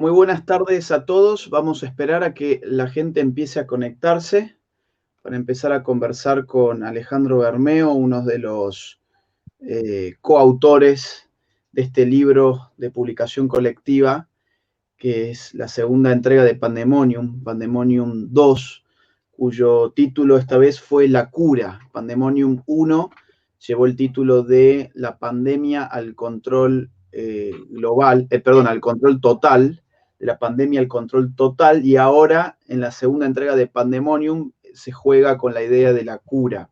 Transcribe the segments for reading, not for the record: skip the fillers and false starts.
Muy buenas tardes a todos. Vamos a esperar a que la gente empiece a conectarse para empezar a conversar con Alejandro Bermeo, uno de los coautores de este libro de publicación colectiva, que es la segunda entrega de Pandemonium, Pandemonium 2, cuyo título esta vez fue La cura. Pandemonium 1 llevó el título de La pandemia al control global, perdón, al control total, de la pandemia al control total, y ahora en la segunda entrega de Pandemonium se juega con la idea de la cura.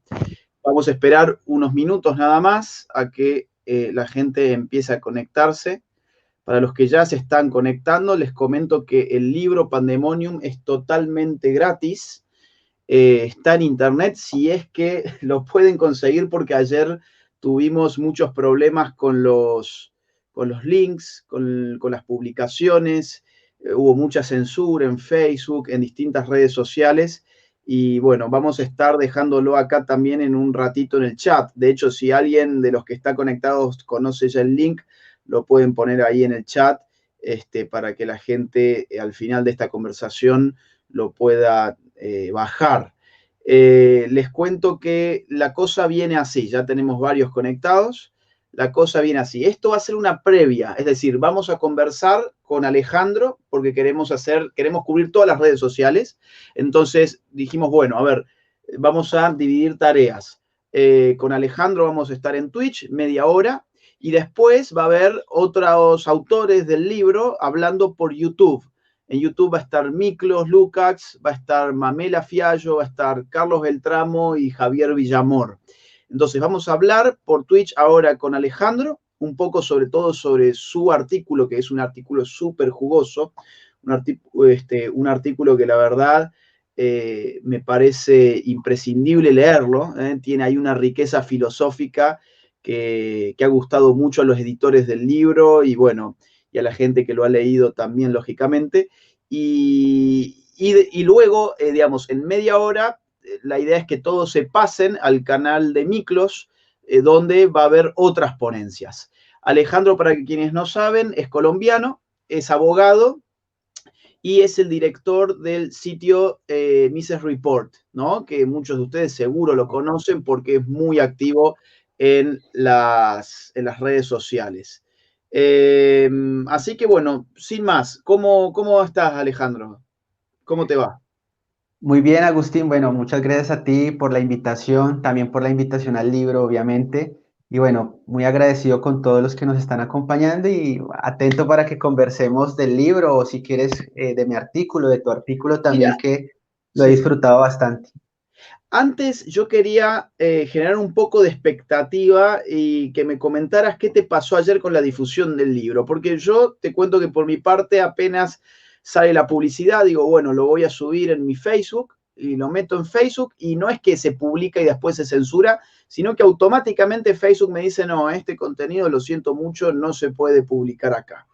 Vamos a esperar unos minutos nada más a que la gente empiece a conectarse. Para los que ya se están conectando, les comento que el libro Pandemonium es totalmente gratis. Está en internet si es que lo pueden conseguir, porque ayer tuvimos muchos problemas con los links, con las publicaciones. Hubo mucha censura en Facebook, en distintas redes sociales. Y bueno, vamos a estar dejándolo acá también en un ratito en el chat. De hecho, si alguien de los que está conectados conoce ya el link, lo pueden poner ahí en el chat, para que la gente al final de esta conversación lo pueda bajar. Les cuento que la cosa viene así, ya tenemos varios conectados, la cosa viene así. Esto va a ser una previa, es decir, vamos a conversar con Alejandro porque queremos cubrir todas las redes sociales. Entonces dijimos, bueno, a ver, vamos a dividir tareas. Con Alejandro vamos a estar en Twitch media hora, y después va a haber otros autores del libro hablando por YouTube. En YouTube va a estar Miklos Lukács, va a estar Mamela Fiallo, va a estar Carlos Beltramo y Javier Villamor. Entonces vamos a hablar por Twitch ahora con Alejandro, un poco sobre todo sobre su artículo, que es un artículo súper jugoso, un artículo que la verdad me parece imprescindible leerlo. Tiene ahí una riqueza filosófica que ha gustado mucho a los editores del libro y bueno, y a la gente que lo ha leído también, lógicamente. Y luego, digamos, en media hora, la idea es que todos se pasen al canal de Miklos, donde va a haber otras ponencias. Alejandro, para quienes no saben, es colombiano, es abogado y es el director del sitio Mises Report, ¿no? Que muchos de ustedes seguro lo conocen porque es muy activo en las redes sociales. Así que bueno, sin más, ¿cómo estás, Alejandro? ¿Cómo te va? Muy bien, Agustín. Bueno, muchas gracias a ti por la invitación, también por la invitación al libro, obviamente. Y bueno, muy agradecido con todos los que nos están acompañando y atento para que conversemos del libro o si quieres de mi artículo, de tu artículo también, Mira, que lo he sí. disfrutado bastante. Antes yo quería generar un poco de expectativa y que me comentaras qué te pasó ayer con la difusión del libro, porque yo te cuento que por mi parte apenas sale la publicidad, digo, bueno, lo voy a subir en mi Facebook y lo meto en Facebook, y no es que se publica y después se censura, sino que automáticamente Facebook me dice, no, este contenido, lo siento mucho, no se puede publicar acá.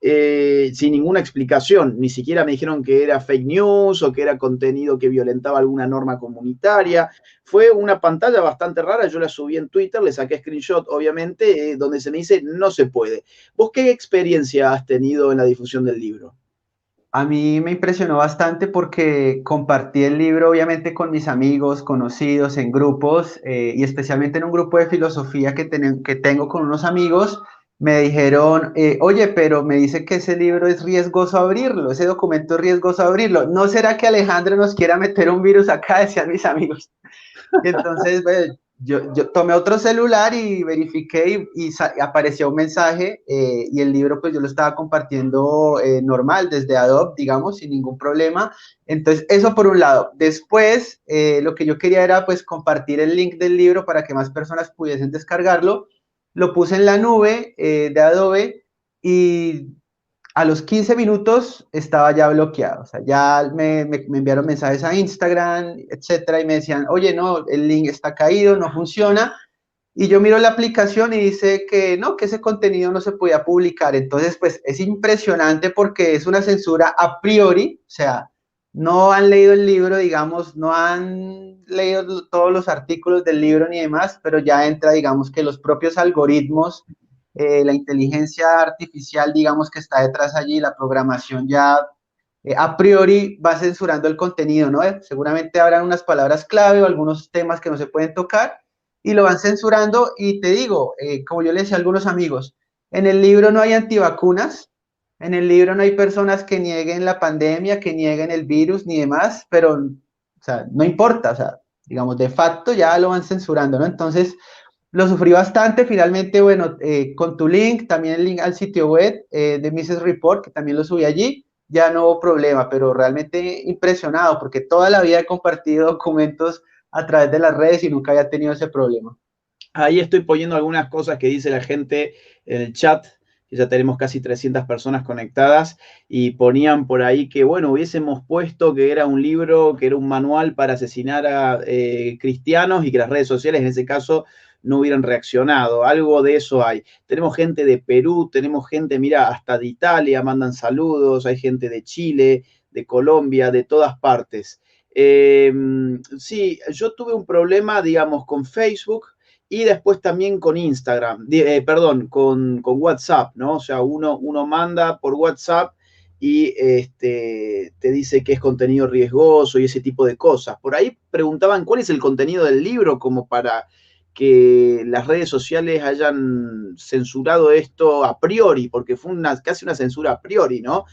Sin ninguna explicación. Ni siquiera me dijeron que era fake news o que era contenido que violentaba alguna norma comunitaria. Fue una pantalla bastante rara. Yo la subí en Twitter, le saqué screenshot, obviamente, donde se me dice no se puede. ¿Vos qué experiencia has tenido en la difusión del libro? A mí me impresionó bastante porque compartí el libro obviamente con mis amigos, conocidos, en grupos y especialmente en un grupo de filosofía que tengo con unos amigos. Me dijeron, oye, pero me dice que ese libro es riesgoso abrirlo, ese documento es riesgoso abrirlo. ¿No será que Alejandro nos quiera meter un virus acá? Decían mis amigos. Y entonces, bueno, yo tomé otro celular y verifiqué y apareció un mensaje y el libro pues yo lo estaba compartiendo normal desde Adobe, digamos, sin ningún problema. Entonces, eso por un lado. Después, lo que yo quería era pues compartir el link del libro para que más personas pudiesen descargarlo. Lo puse en la nube de Adobe y a los 15 minutos estaba ya bloqueado. O sea, ya me enviaron mensajes a Instagram, etcétera, y me decían, oye, no, el link está caído, no funciona. Y yo miro la aplicación y dice que no, que ese contenido no se podía publicar. Entonces, pues es impresionante porque es una censura a priori, o sea, no han leído el libro, digamos, no han leído todos los artículos del libro ni demás, pero ya entra, digamos, que los propios algoritmos la inteligencia artificial, digamos, que está detrás allí, la programación ya a priori va censurando el contenido, ¿no? Seguramente habrán unas palabras clave o algunos temas que no se pueden tocar y lo van censurando y te digo, como yo le decía a algunos amigos, en el libro no hay antivacunas, en el libro no hay personas que nieguen la pandemia, que nieguen el virus ni demás, pero, o sea, no importa, o sea, digamos, de facto ya lo van censurando, ¿no? Entonces, lo sufrí bastante, finalmente, bueno, con tu link, también el link al sitio web de Mrs. Report, que también lo subí allí, ya no hubo problema, pero realmente impresionado, porque toda la vida he compartido documentos a través de las redes y nunca había tenido ese problema. Ahí estoy poniendo algunas cosas que dice la gente en el chat, que ya tenemos casi 300 personas conectadas, y ponían por ahí que, bueno, hubiésemos puesto que era un libro, que era un manual para asesinar a cristianos y que las redes sociales en ese caso no hubieran reaccionado. Algo de eso hay. Tenemos gente de Perú, tenemos gente, mira, hasta de Italia, mandan saludos, hay gente de Chile, de Colombia, de todas partes. Sí, yo tuve un problema, digamos, con Facebook y después también con Instagram, perdón, con WhatsApp, ¿no? O sea, uno manda por WhatsApp y te dice que es contenido riesgoso y ese tipo de cosas. Por ahí preguntaban cuál es el contenido del libro como para que las redes sociales hayan censurado esto a priori, porque fue casi una censura a priori, ¿no?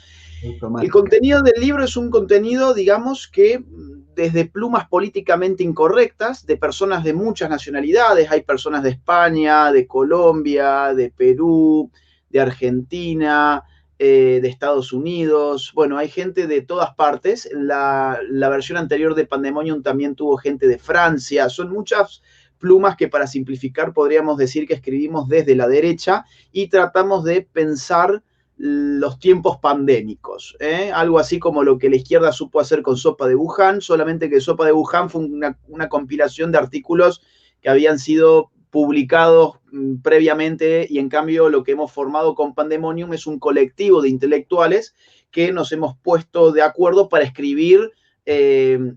El Automática. contenido del libro es un contenido, digamos, que desde plumas políticamente incorrectas de personas de muchas nacionalidades, hay personas de España, de Colombia, de Perú, de Argentina, de Estados Unidos, bueno, hay gente de todas partes. La versión anterior de Pandemonium también tuvo gente de Francia, son muchas plumas que para simplificar podríamos decir que escribimos desde la derecha y tratamos de pensar los tiempos pandémicos, ¿eh? Algo así como lo que la izquierda supo hacer con Sopa de Wuhan, solamente que Sopa de Wuhan fue una compilación de artículos que habían sido publicados previamente y en cambio lo que hemos formado con Pandemonium es un colectivo de intelectuales que nos hemos puesto de acuerdo para escribir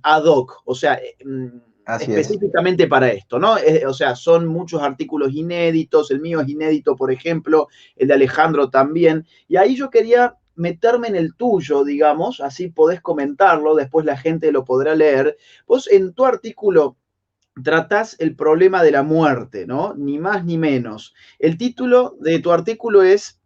ad hoc, o sea, Así es. específicamente para esto, ¿no? O sea, son muchos artículos inéditos, el mío es inédito, por ejemplo, el de Alejandro también, y ahí yo quería meterme en el tuyo, digamos, así podés comentarlo, después la gente lo podrá leer. Vos en tu artículo tratás el problema de la muerte, ¿no? Ni más ni menos. El título de tu artículo es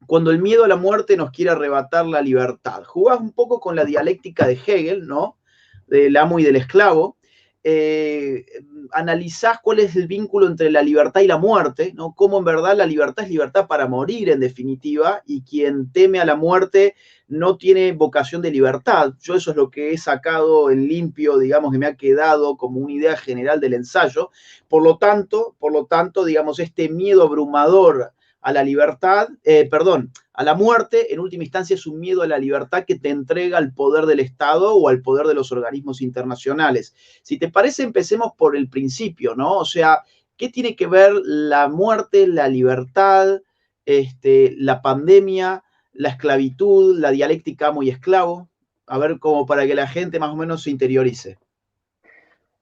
Cuando el miedo a la muerte nos quiere arrebatar la libertad. Jugás un poco con la dialéctica de Hegel, ¿no? Del amo y del esclavo. Eh, Analizás cuál es el vínculo entre la libertad y la muerte, ¿no? Cómo en verdad la libertad es libertad para morir, en definitiva, y quien teme a la muerte no tiene vocación de libertad. Yo eso es lo que he sacado en limpio, digamos, que me ha quedado como una idea general del ensayo. Por lo tanto, digamos, este miedo abrumador a la libertad, perdón, a la muerte, en última instancia es un miedo a la libertad que te entrega al poder del Estado o al poder de los organismos internacionales. Si te parece, empecemos por el principio, ¿no? O sea, ¿qué tiene que ver la muerte, la libertad, la pandemia, la esclavitud, la dialéctica amo y esclavo? A ver, como para que la gente más o menos se interiorice.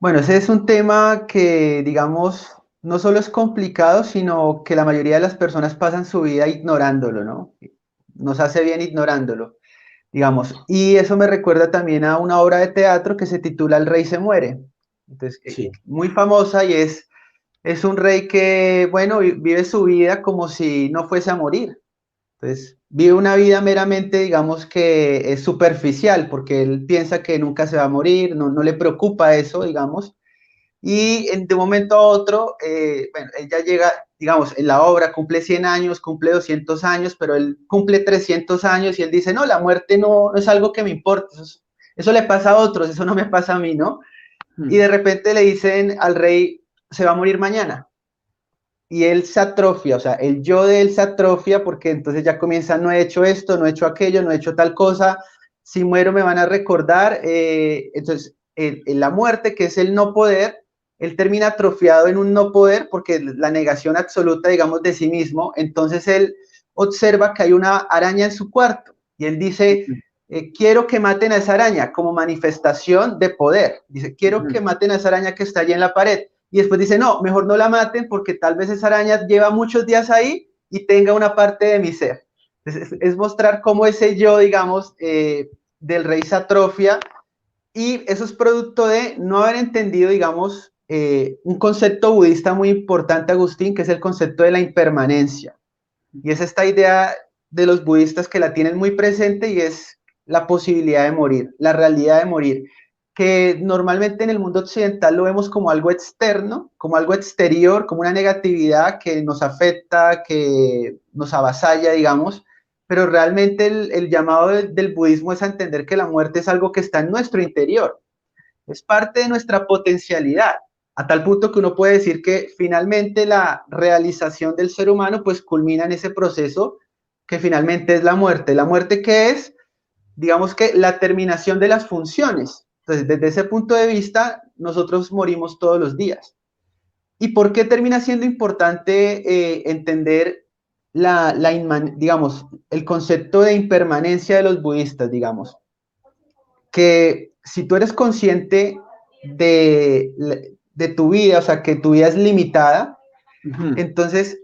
Bueno, ese es un tema que, digamos, no solo es complicado, sino que la mayoría de las personas pasan su vida ignorándolo, ¿no? Nos hace bien ignorándolo, digamos. Y eso me recuerda también a una obra de teatro que se titula El rey se muere. Entonces, Sí. muy famosa y es un rey que, bueno, vive su vida como si no fuese a morir. Entonces, vive una vida meramente, digamos que es superficial, porque él piensa que nunca se va a morir, no le preocupa eso, digamos. Y de un momento a otro, bueno, él ya llega, digamos, en la obra cumple 100 años, cumple 200 años, pero él cumple 300 años y él dice, no, la muerte no es algo que me importa, eso le pasa a otros, eso no me pasa a mí, ¿no? Y de repente le dicen al rey, se va a morir mañana. Y él se atrofia, o sea, el yo de él se atrofia porque entonces ya comienza, no he hecho esto, no he hecho aquello, no he hecho tal cosa, si muero me van a recordar. Entonces, la muerte, que es el no poder, él termina atrofiado en un no poder porque la negación absoluta, digamos, de sí mismo. Entonces él observa que hay una araña en su cuarto y él dice, quiero que maten a esa araña como manifestación de poder. Dice, quiero que maten a esa araña que está allí en la pared. Y después dice, no, mejor no la maten porque tal vez esa araña lleva muchos días ahí y tenga una parte de mi ser. Es mostrar cómo ese yo, digamos, del rey se atrofia, y eso es producto de no haber entendido, digamos, un concepto budista muy importante, Agustín, que es el concepto de la impermanencia. Y es esta idea de los budistas que la tienen muy presente, y es la posibilidad de morir, la realidad de morir, que normalmente en el mundo occidental lo vemos como algo externo, como algo exterior, como una negatividad que nos afecta, que nos avasalla, digamos, pero realmente el llamado del budismo es a entender que la muerte es algo que está en nuestro interior, es parte de nuestra potencialidad, a tal punto que uno puede decir que finalmente la realización del ser humano pues culmina en ese proceso que finalmente es la muerte. ¿La muerte qué es? Digamos que la terminación de las funciones. Entonces, desde ese punto de vista, nosotros morimos todos los días. ¿Y por qué termina siendo importante entender digamos, el concepto de impermanencia de los budistas, digamos? Que si tú eres consciente de tu vida, o sea, que tu vida es limitada, entonces,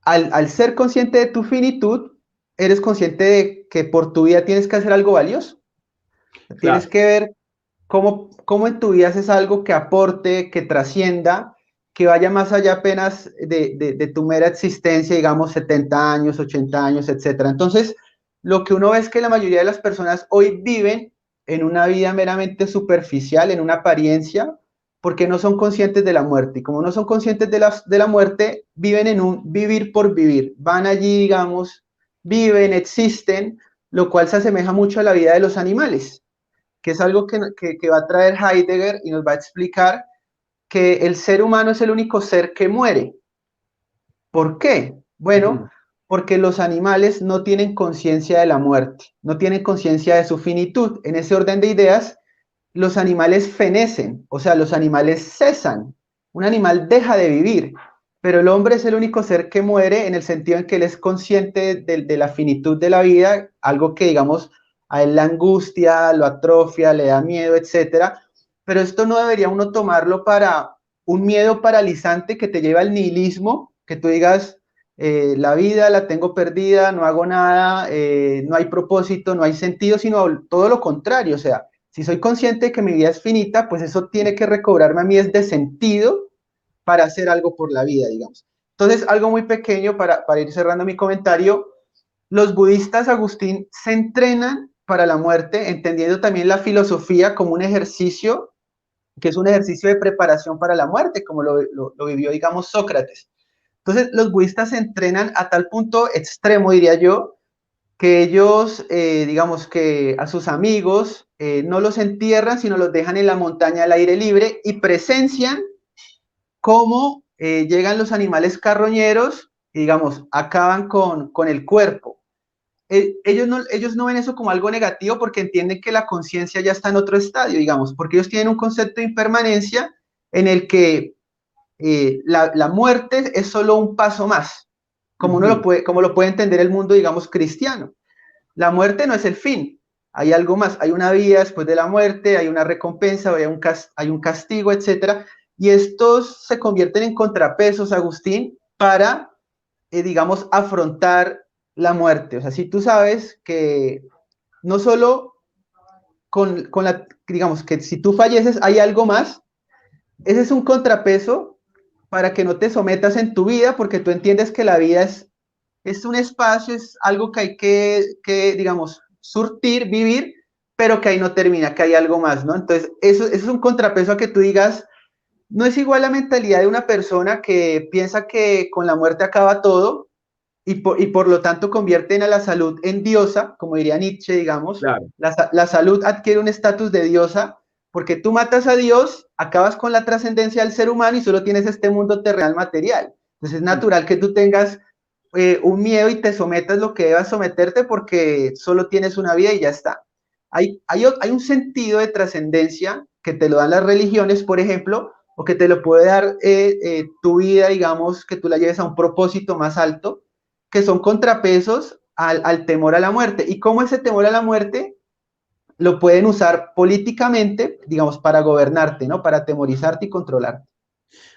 al ser consciente de tu finitud, eres consciente de que por tu vida tienes que hacer algo valioso. Tienes Claro. que ver cómo en tu vida haces algo que aporte, que trascienda, que vaya más allá apenas de tu mera existencia, digamos 70 años, 80 años, etcétera. Entonces, lo que uno ve es que la mayoría de las personas hoy viven en una vida meramente superficial, en una apariencia, porque no son conscientes de la muerte. Y como no son conscientes de la muerte, viven en un vivir por vivir. Van allí, digamos, viven, existen, lo cual se asemeja mucho a la vida de los animales, que es algo que va a traer Heidegger y nos va a explicar que el ser humano es el único ser que muere. ¿Por qué? Bueno, porque los animales no tienen conciencia de la muerte, no tienen conciencia de su finitud. En ese orden de ideas, los animales fenecen, o sea, los animales cesan. Un animal deja de vivir, pero el hombre es el único ser que muere en el sentido en que él es consciente de la finitud de la vida, algo que, digamos, a él la angustia, lo atrofia, le da miedo, etcétera. Pero esto no debería uno tomarlo para un miedo paralizante que te lleva al nihilismo, que tú digas, la vida la tengo perdida, no hago nada, no hay propósito, no hay sentido, sino todo lo contrario. O sea, si soy consciente de que mi vida es finita, pues eso tiene que recobrarme a mí es de sentido para hacer algo por la vida, digamos. Entonces, algo muy pequeño para ir cerrando mi comentario. Los budistas, Agustín, se entrenan para la muerte, entendiendo también la filosofía como un ejercicio, que es un ejercicio de preparación para la muerte, como lo vivió, digamos, Sócrates. Entonces, los budistas se entrenan a tal punto extremo, diría yo, que ellos, digamos que a sus amigos, no los entierran, sino los dejan en la montaña al aire libre y presencian cómo llegan los animales carroñeros y, digamos, acaban con el cuerpo. Ellos no ven eso como algo negativo porque entienden que la conciencia ya está en otro estadio, digamos, porque ellos tienen un concepto de impermanencia en el que la muerte es solo un paso más, como lo puede entender el mundo, digamos, cristiano. La muerte no es el fin, hay algo más, hay una vida después de la muerte, hay una recompensa, hay un castigo, etcétera. Y estos se convierten en contrapesos, Agustín, para, digamos, afrontar la muerte. O sea, si tú sabes que no solo digamos, que si tú falleces hay algo más, ese es un contrapeso para que no te sometas en tu vida, porque tú entiendes que la vida es un espacio, es algo que hay que, digamos, surtir, vivir, pero que ahí no termina, que hay algo más, ¿no? Entonces, eso es un contrapeso a que tú digas, no es igual la mentalidad de una persona que piensa que con la muerte acaba todo y por lo tanto convierten a la salud en diosa, como diría Nietzsche, digamos. Claro. La salud adquiere un estatus de diosa porque tú matas a Dios, acabas con la trascendencia del ser humano y solo tienes este mundo terrenal material. Entonces es natural que tú tengas un miedo y te sometas lo que debas someterte porque solo tienes una vida y ya está. Hay un sentido de trascendencia que te lo dan las religiones, por ejemplo, o que te lo puede dar tu vida, digamos, que tú la lleves a un propósito más alto, que son contrapesos al temor a la muerte. Y cómo ese temor a la muerte lo pueden usar políticamente, digamos, para gobernarte, ¿no? Para atemorizarte y controlarte.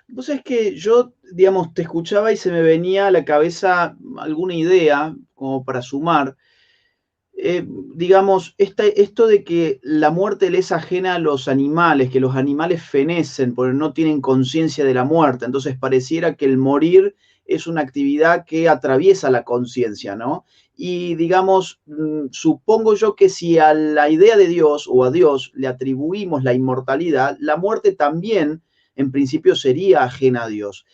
Vos sabés que yo, digamos, te escuchaba y se me venía a la cabeza alguna idea como para sumar. Digamos, esto de que la muerte le es ajena a los animales, que los animales fenecen porque no tienen conciencia de la muerte. Entonces pareciera que el morir es una actividad que atraviesa la conciencia, ¿no? Y digamos, supongo yo que si a la idea de Dios o a Dios le atribuimos la inmortalidad, la muerte también en principio sería ajena a Dios.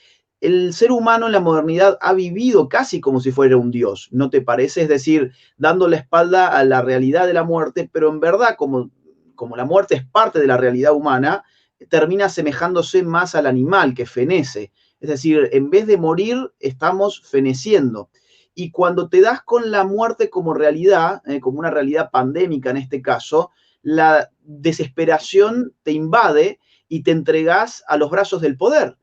El ser humano en la modernidad ha vivido casi como si fuera un dios, ¿no te parece? Es decir, dando la espalda a la realidad de la muerte, pero en verdad, como la muerte es parte de la realidad humana, termina asemejándose más al animal que fenece. Es decir, en vez de morir, estamos feneciendo. Y cuando te das con la muerte como realidad, como una realidad pandémica en este caso, la desesperación te invade y te entregas a los brazos del poder.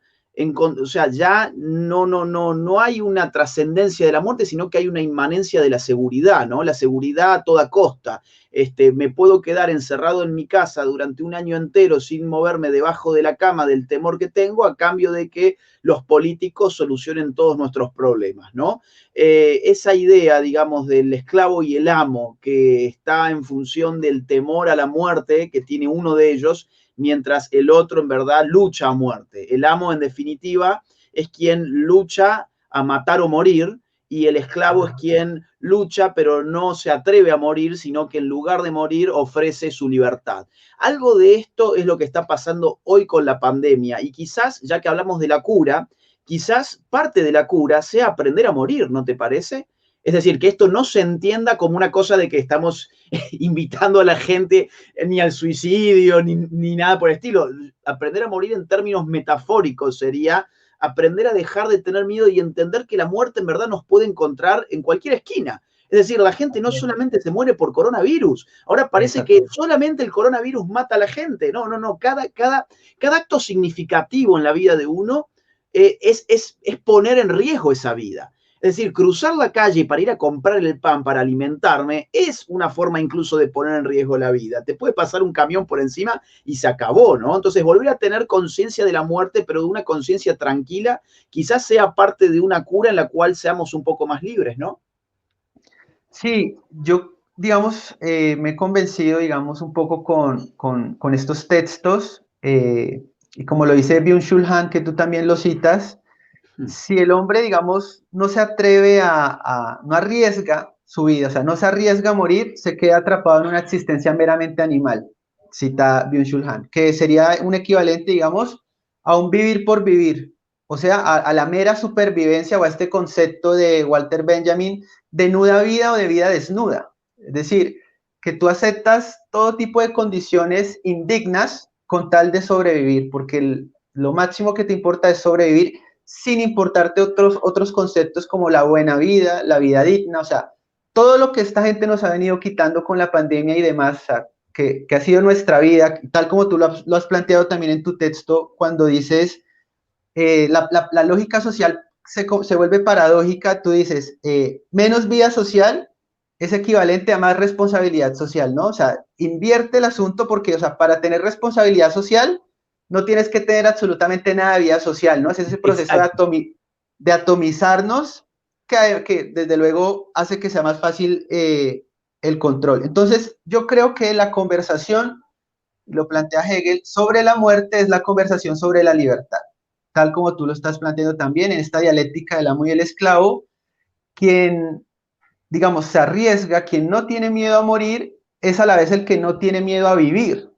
O sea, ya no hay una trascendencia de la muerte, sino que hay una inmanencia de la seguridad, ¿no? La seguridad a toda costa. Me puedo quedar encerrado en mi casa durante un año entero sin moverme debajo de la cama del temor que tengo a cambio de que los políticos solucionen todos nuestros problemas, ¿no? Esa idea, digamos, del esclavo y el amo que está en función del temor a la muerte que tiene uno de ellos, mientras el otro en verdad lucha a muerte. El amo, en definitiva, es quien lucha a matar o morir, y el esclavo es quien lucha pero no se atreve a morir, sino que en lugar de morir ofrece su libertad. Algo de esto es lo que está pasando hoy con la pandemia, y quizás, ya que hablamos de la cura, quizás parte de la cura sea aprender a morir, ¿no te parece? Es decir, que esto no se entienda como una cosa de que estamos invitando a la gente ni al suicidio, ni nada por el estilo. Aprender a morir en términos metafóricos sería aprender a dejar de tener miedo y entender que la muerte en verdad nos puede encontrar en cualquier esquina. Es decir, la gente no solamente se muere por coronavirus, ahora parece que solamente el coronavirus mata a la gente. No. Cada acto significativo en la vida de uno es poner en riesgo esa vida. Es decir, cruzar la calle para ir a comprar el pan para alimentarme es una forma incluso de poner en riesgo la vida. Te puede pasar un camión por encima y se acabó, ¿no? Entonces, volver a tener conciencia de la muerte, pero de una conciencia tranquila, quizás sea parte de una cura en la cual seamos un poco más libres, ¿no? Sí, yo, digamos, me he convencido, digamos, un poco con estos textos, y como lo dice Byung-Chul Han, que tú también lo citas, si el hombre, digamos, no se atreve no arriesga su vida, o sea, no se arriesga a morir, se queda atrapado en una existencia meramente animal, cita Byung-Chul Han, que sería un equivalente, digamos, a un vivir por vivir, o sea, a la mera supervivencia o a este concepto de Walter Benjamin de nuda vida o de vida desnuda. Es decir, que tú aceptas todo tipo de condiciones indignas con tal de sobrevivir, porque lo máximo que te importa es sobrevivir sin importarte otros conceptos como la buena vida, la vida digna, o sea, todo lo que esta gente nos ha venido quitando con la pandemia y demás, o sea, que ha sido nuestra vida, tal como tú lo has planteado también en tu texto, cuando dices, la lógica social se vuelve paradójica, tú dices, menos vida social es equivalente a más responsabilidad social, ¿no? O sea, invierte el asunto porque, o sea, para tener responsabilidad social, no tienes que tener absolutamente nada de vida social, ¿no? Es ese proceso de atomizarnos que desde luego hace que sea más fácil el control. Entonces, yo creo que la conversación, lo plantea Hegel, sobre la muerte es la conversación sobre la libertad, tal como tú lo estás planteando también en esta dialéctica del amo y el esclavo, quien, digamos, se arriesga, quien no tiene miedo a morir, es a la vez el que no tiene miedo a vivir.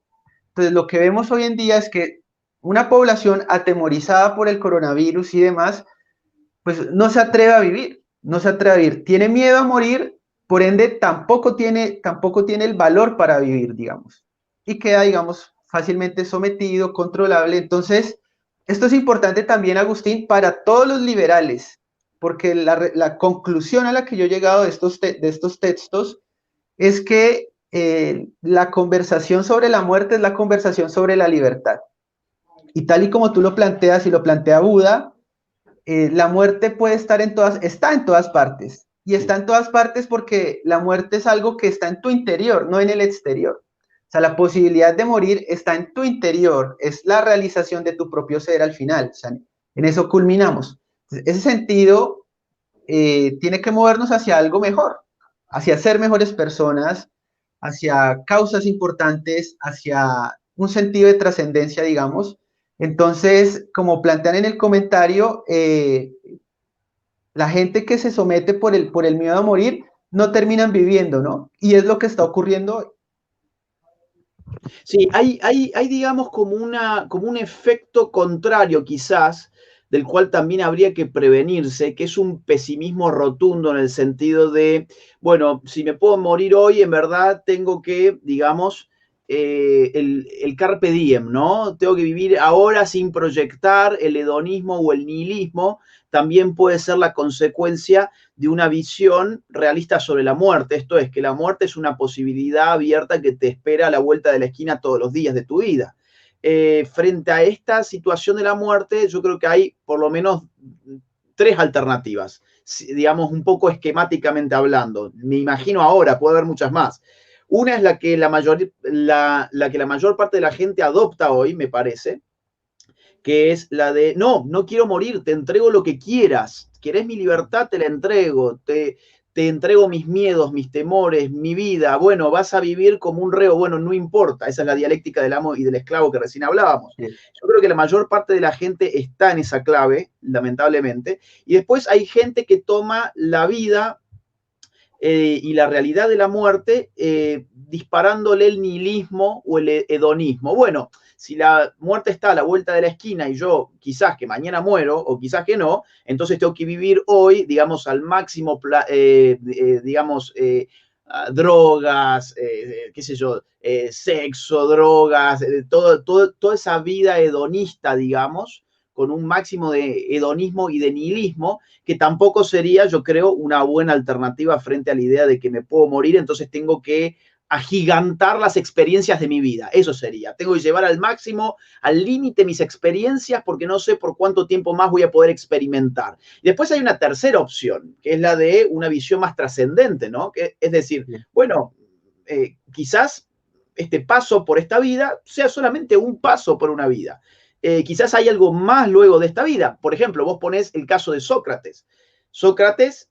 Entonces, lo que vemos hoy en día es que una población atemorizada por el coronavirus y demás, pues no se atreve a vivir, no se atreve a vivir, tiene miedo a morir, por ende tampoco tiene el valor para vivir, digamos, y queda, digamos, fácilmente sometido, controlable. Entonces, esto es importante también, Agustín, para todos los liberales, porque la conclusión a la que yo he llegado de estos textos es que la conversación sobre la muerte es la conversación sobre la libertad. Y tal y como tú lo planteas y lo plantea Buda, la muerte puede estar está en todas partes. Y está en todas partes porque la muerte es algo que está en tu interior, no en el exterior. O sea, la posibilidad de morir está en tu interior, es la realización de tu propio ser al final. O sea, en eso culminamos. Ese sentido tiene que movernos hacia algo mejor, hacia ser mejores personas, hacia causas importantes, hacia un sentido de trascendencia, digamos. Entonces, como plantean en el comentario, la gente que se somete por el miedo a morir no terminan viviendo, ¿no? Y es lo que está ocurriendo hoy. Sí, hay digamos, como un efecto contrario quizás, del cual también habría que prevenirse, que es un pesimismo rotundo en el sentido de, bueno, si me puedo morir hoy, en verdad tengo que, digamos, el carpe diem, ¿no? Tengo que vivir ahora sin proyectar el hedonismo o el nihilismo, también puede ser la consecuencia de una visión realista sobre la muerte. Esto es, que la muerte es una posibilidad abierta que te espera a la vuelta de la esquina todos los días de tu vida. Frente a esta situación de la muerte, yo creo que hay por lo menos tres alternativas, digamos, un poco esquemáticamente hablando. Me imagino ahora, puede haber muchas más. Una es la que la que la mayor parte de la gente adopta hoy, me parece, que es la de, no, no quiero morir, te entrego lo que quieras, querés mi libertad, te la entrego, te entrego mis miedos, mis temores, mi vida, bueno, vas a vivir como un reo, bueno, no importa, esa es la dialéctica del amo y del esclavo que recién hablábamos. Yo creo que la mayor parte de la gente está en esa clave, lamentablemente, y después hay gente que toma la vida y la realidad de la muerte disparándole el nihilismo o el hedonismo. Bueno, si la muerte está a la vuelta de la esquina y yo quizás que mañana muero o quizás que no, entonces tengo que vivir hoy, digamos, al máximo, digamos, drogas, qué sé yo, sexo, drogas, toda esa vida hedonista, digamos, con un máximo de hedonismo y de nihilismo, que tampoco sería, yo creo, una buena alternativa frente a la idea de que me puedo morir, entonces tengo que agigantar las experiencias de mi vida. Eso sería. Tengo que llevar al máximo, al límite mis experiencias porque no sé por cuánto tiempo más voy a poder experimentar. Y después hay una tercera opción, que es la de una visión más trascendente, ¿no? Que, es decir, bueno, quizás este paso por esta vida sea solamente un paso por una vida. Quizás hay algo más luego de esta vida. Por ejemplo, vos ponés el caso de Sócrates. Sócrates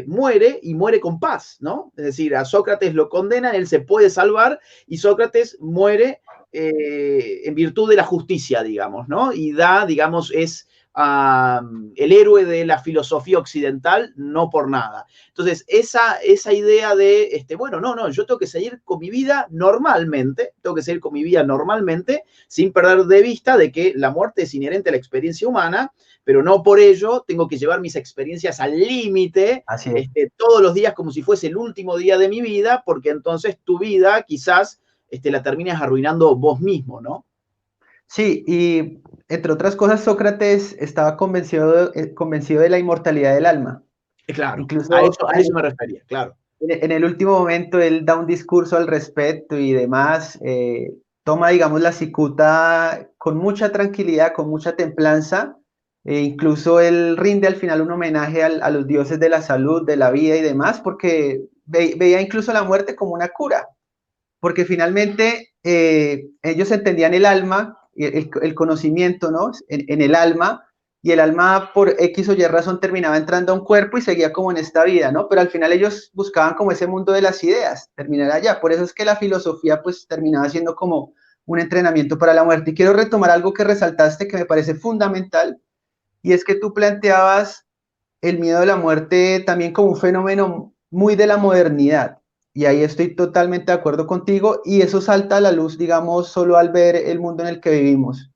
muere y muere con paz, ¿no? Es decir, a Sócrates lo condenan, él se puede salvar y Sócrates muere en virtud de la justicia, digamos, ¿no? Y da, digamos, es el héroe de la filosofía occidental, no por nada. Entonces, esa idea de, bueno, no, yo tengo que seguir con mi vida normalmente, sin perder de vista de que la muerte es inherente a la experiencia humana, pero no por ello tengo que llevar mis experiencias al límite todos los días como si fuese el último día de mi vida, porque entonces tu vida quizás la terminas arruinando vos mismo, ¿no? Sí, y entre otras cosas, Sócrates estaba convencido de la inmortalidad del alma. Claro, a Incluso eso me refería, claro. en el último momento él da un discurso al respecto y demás, toma, digamos, la cicuta con mucha tranquilidad, con mucha templanza, e incluso él rinde al final un homenaje a los dioses de la salud, de la vida y demás, porque veía incluso la muerte como una cura, porque finalmente ellos entendían el alma, el conocimiento, ¿no? En el alma, y el alma por X o Y razón terminaba entrando a un cuerpo y seguía como en esta vida, ¿no? Pero al final ellos buscaban como ese mundo de las ideas, terminar allá. Por eso es que la filosofía pues terminaba siendo como un entrenamiento para la muerte. Y quiero retomar algo que resaltaste que me parece fundamental, y es que tú planteabas el miedo a la muerte también como un fenómeno muy de la modernidad. Y ahí estoy totalmente de acuerdo contigo y eso salta a la luz, digamos, solo al ver el mundo en el que vivimos.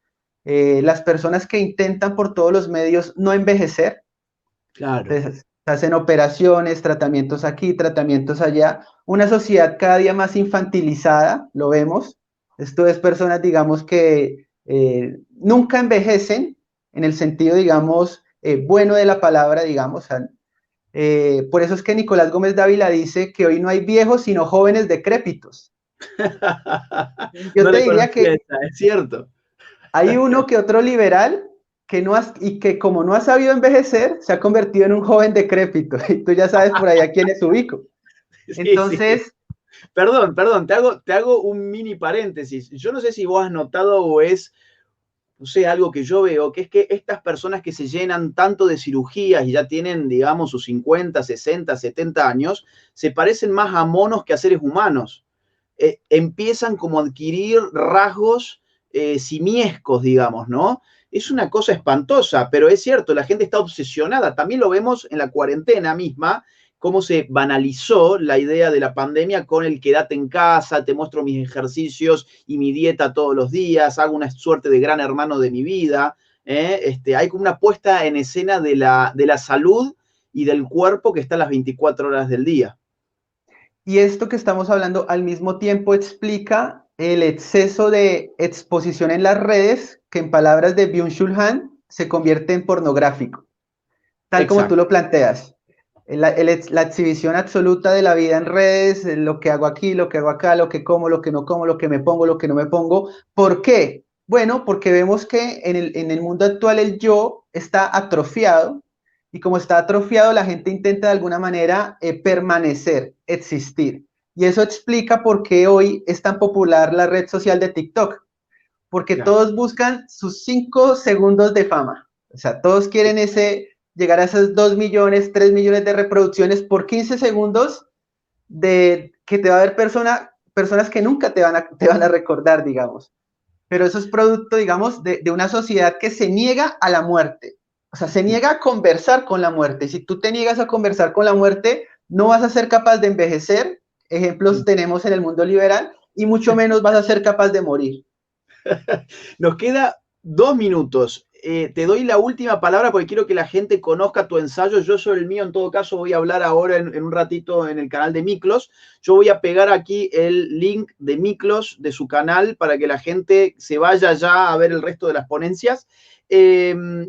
Las personas que intentan por todos los medios no envejecer, claro. hacen operaciones, tratamientos aquí, tratamientos allá, una sociedad cada día más infantilizada, lo vemos. Esto es personas, digamos, que nunca envejecen en el sentido, digamos, bueno de la palabra, digamos. Por eso es que Nicolás Gómez Dávila dice que hoy no hay viejos, sino jóvenes decrépitos. Yo No te la diría conocía que esa, es cierto. hay uno que otro liberal que y que como no ha sabido envejecer, se ha convertido en un joven decrépito. Y tú ya sabes por ahí a quiénes ubico. Sí, sí. Entonces, Perdón, te hago un mini paréntesis. Yo no sé si vos has notado o es, no sé, algo que yo veo, que es que estas personas que se llenan tanto de cirugías y ya tienen, digamos, sus 50, 60, 70 años, se parecen más a monos que a seres humanos. Empiezan como a adquirir rasgos simiescos, digamos, ¿no? Es una cosa espantosa, pero es cierto, la gente está obsesionada. También lo vemos en la cuarentena misma, cómo se banalizó la idea de la pandemia con el quédate en casa, te muestro mis ejercicios y mi dieta todos los días, hago una suerte de gran hermano de mi vida. Hay como una puesta en escena de la salud y del cuerpo que está a las 24 horas del día. Y esto que estamos hablando al mismo tiempo explica el exceso de exposición en las redes, que en palabras de Byung-Chul Han se convierte en pornográfico, tal como tú Exacto. lo planteas. La exhibición absoluta de la vida en redes, lo que hago aquí, lo que hago acá, lo que como, lo que no como, lo que me pongo, lo que no me pongo. ¿Por qué? Bueno, porque vemos que en el mundo actual el yo está atrofiado y como está atrofiado la gente intenta de alguna manera permanecer, existir. Y eso explica por qué hoy es tan popular la red social de TikTok, porque Claro. todos buscan sus 5 segundos de fama. O sea, todos quieren llegar a esos 2 millones, 3 millones de reproducciones por 15 segundos de que te va a ver personas que nunca te van a recordar, digamos. Pero eso es producto, digamos, de una sociedad que se niega a la muerte. O sea, se niega a conversar con la muerte. Y si tú te niegas a conversar con la muerte, no vas a ser capaz de envejecer. Ejemplos tenemos en el mundo liberal y mucho menos vas a ser capaz de morir. Nos queda 2 minutos. Te doy la última palabra porque quiero que la gente conozca tu ensayo. Yo soy el mío, en todo caso, voy a hablar ahora en un ratito en el canal de Miklos. Yo voy a pegar aquí el link de Miklos, de su canal, para que la gente se vaya ya a ver el resto de las ponencias.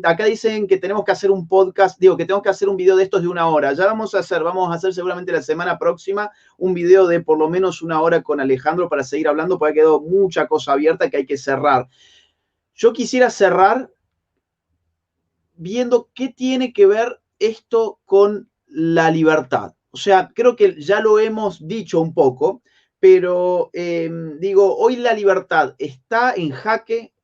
Acá dicen que tenemos que hacer un podcast, digo, que tenemos que hacer un video de estos de 1 hora. Ya vamos a hacer seguramente la semana próxima un video de por lo menos 1 hora con Alejandro para seguir hablando, porque ha quedado mucha cosa abierta que hay que cerrar. Yo quisiera cerrar viendo qué tiene que ver esto con la libertad. O sea, creo que ya lo hemos dicho un poco, pero digo, hoy la libertad está en jaque,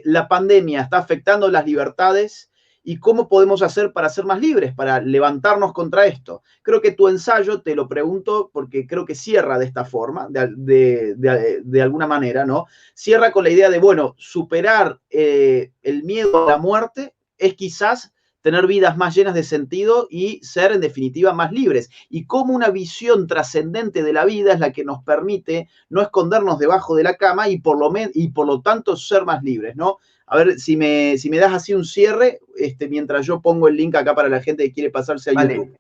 la pandemia está afectando las libertades y cómo podemos hacer para ser más libres, para levantarnos contra esto. Creo que tu ensayo, te lo pregunto porque creo que cierra de esta forma, de alguna manera, ¿no? Cierra con la idea de, bueno, superar el miedo a la muerte es quizás tener vidas más llenas de sentido y ser en definitiva más libres. Y cómo una visión trascendente de la vida es la que nos permite no escondernos debajo de la cama y por lo tanto ser más libres, ¿no? A ver si me das así un cierre, mientras yo pongo el link acá para la gente que quiere pasarse a YouTube.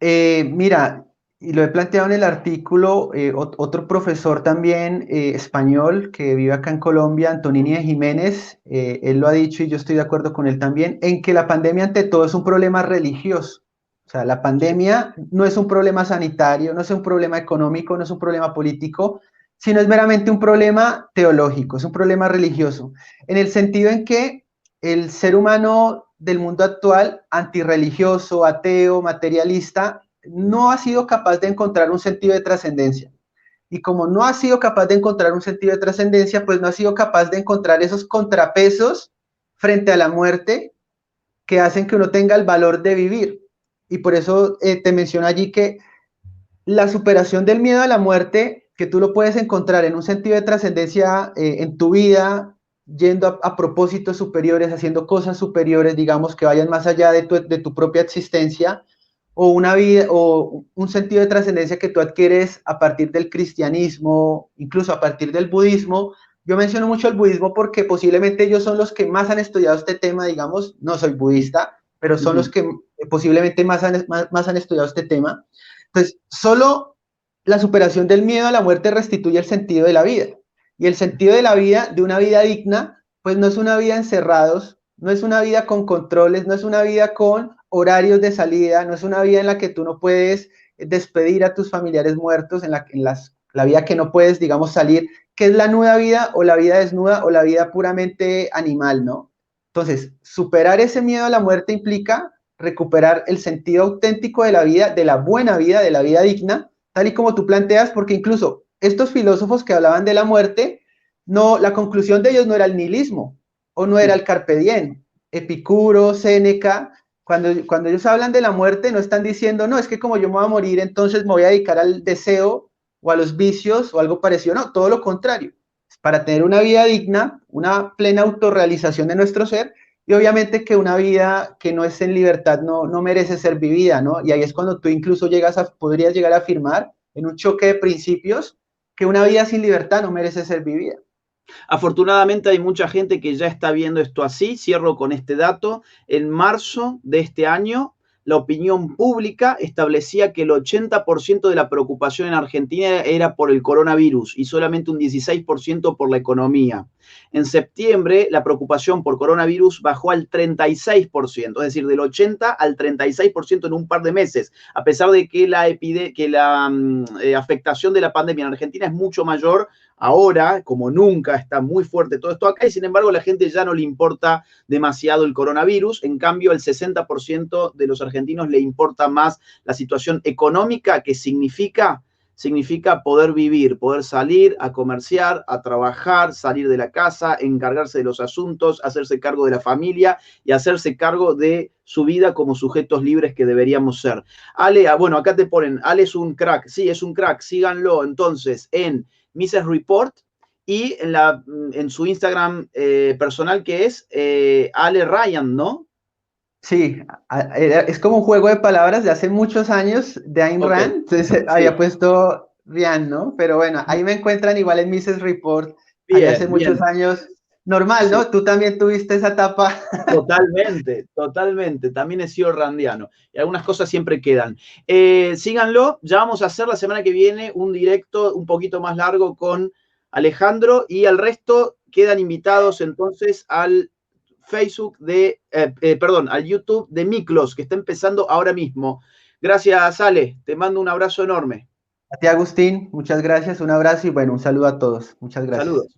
Vale. Mira, y lo he planteado en el artículo, otro profesor también español que vive acá en Colombia, Antonini de Jiménez, él lo ha dicho y yo estoy de acuerdo con él también, en que la pandemia ante todo es un problema religioso. O sea, la Sí. pandemia no es un problema sanitario, no es un problema económico, no es un problema político, sino es meramente un problema teológico, es un problema religioso, en el sentido en que el ser humano del mundo actual, antirreligioso, ateo, materialista, no ha sido capaz de encontrar un sentido de trascendencia. Y como no ha sido capaz de encontrar un sentido de trascendencia, pues no ha sido capaz de encontrar esos contrapesos frente a la muerte que hacen que uno tenga el valor de vivir. Y por eso te menciono allí que la superación del miedo a la muerte, que tú lo puedes encontrar en un sentido de trascendencia en tu vida, yendo a propósitos superiores, haciendo cosas superiores, digamos, que vayan más allá de tu propia existencia, o una vida, o un sentido de trascendencia que tú adquieres a partir del cristianismo, incluso a partir del budismo. Yo menciono mucho el budismo porque posiblemente ellos son los que más han estudiado este tema, digamos, no soy budista, pero son los que posiblemente más han estudiado este tema. Entonces, solo la superación del miedo a la muerte restituye el sentido de la vida. Y el sentido de la vida, de una vida digna, pues no es una vida encerrados, no es una vida con controles, no es una vida con horarios de salida, no es una vida en la que tú no puedes despedir a tus familiares muertos, la vida que no puedes, digamos, salir, que es la nueva vida o la vida desnuda o la vida puramente animal, ¿no? Entonces, superar ese miedo a la muerte implica recuperar el sentido auténtico de la vida, de la buena vida, de la vida digna, tal y como tú planteas, porque incluso estos filósofos que hablaban de la muerte, no, la conclusión de ellos no era el nihilismo, o no era el carpe diem. Epicuro, Séneca, cuando ellos hablan de la muerte, no están diciendo, no, es que como yo me voy a morir, entonces me voy a dedicar al deseo o a los vicios o algo parecido. No, todo lo contrario. Para tener una vida digna, una plena autorrealización de nuestro ser, y obviamente que una vida que no es en libertad no merece ser vivida, ¿no? Y ahí es cuando tú incluso podrías llegar a afirmar en un choque de principios que una vida sin libertad no merece ser vivida. Afortunadamente hay mucha gente que ya está viendo esto así. Cierro con este dato. En marzo de este año, la opinión pública establecía que el 80% de la preocupación en Argentina era por el coronavirus y solamente un 16% por la economía. En septiembre, la preocupación por coronavirus bajó al 36%, es decir, del 80 al 36% en un par de meses, a pesar de que la afectación de la pandemia en Argentina es mucho mayor. Ahora, como nunca, está muy fuerte todo esto acá y sin embargo a la gente ya no le importa demasiado el coronavirus. En cambio, el 60% de los argentinos le importa más la situación económica, que significa poder vivir, poder salir a comerciar, a trabajar, salir de la casa, encargarse de los asuntos, hacerse cargo de la familia y hacerse cargo de su vida como sujetos libres que deberíamos ser. Ale, bueno, acá te ponen, Ale es un crack, sí, es un crack, síganlo entonces en Mises Report y en su Instagram personal que es Ale Ryan, ¿no? Sí, es como un juego de palabras de hace muchos años de Ayn Ok, Rand, entonces sí. había puesto Ryan, ¿no? Pero bueno, ahí me encuentran igual en Mises Report, allá hace Bien, muchos bien. años. Normal, Sí. ¿no? Tú también tuviste esa etapa. Totalmente, totalmente. También he sido randiano. Y algunas cosas siempre quedan. Síganlo. Ya vamos a hacer la semana que viene un directo un poquito más largo con Alejandro y al resto quedan invitados entonces al Facebook perdón, al YouTube de Miklos, que está empezando ahora mismo. Gracias, Ale. Te mando un abrazo enorme. A ti, Agustín, muchas gracias, un abrazo y bueno, un saludo a todos. Muchas gracias. Saludos.